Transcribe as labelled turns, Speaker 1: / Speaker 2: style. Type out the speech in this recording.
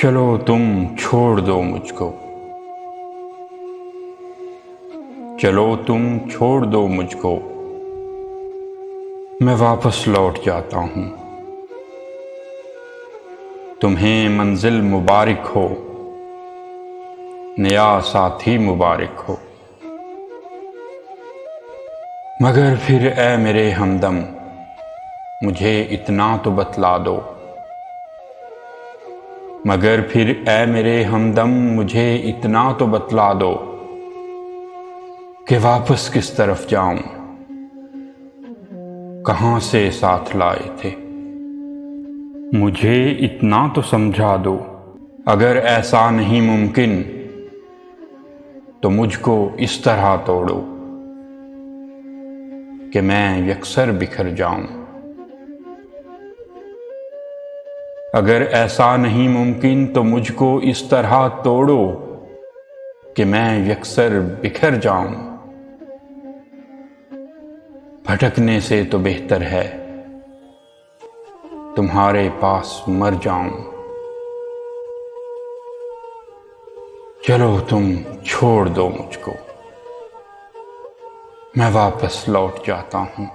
Speaker 1: चलो तुम छोड़ दो मुझको, चलो तुम छोड़ दो मुझको, मैं वापस लौट जाता हूँ। तुम्हें मंजिल मुबारक हो, नया साथी मुबारक हो। मगर फिर ए मेरे हमदम, मुझे इतना तो बतला दो। मगर फिर ए मेरे हमदम, मुझे इतना तो बतला दो कि वापस किस तरफ जाऊं, कहां से साथ लाए थे। मुझे इतना तो समझा दो, अगर ऐसा नहीं मुमकिन तो मुझको इस तरह तोड़ो कि मैं यकसर बिखर जाऊं। अगर ऐसा नहीं मुमकिन तो मुझको इस तरह तोड़ो कि मैं यकसर बिखर जाऊं। भटकने से तो बेहतर है तुम्हारे पास मर जाऊं। चलो तुम छोड़ दो मुझको, मैं वापस लौट जाता हूं।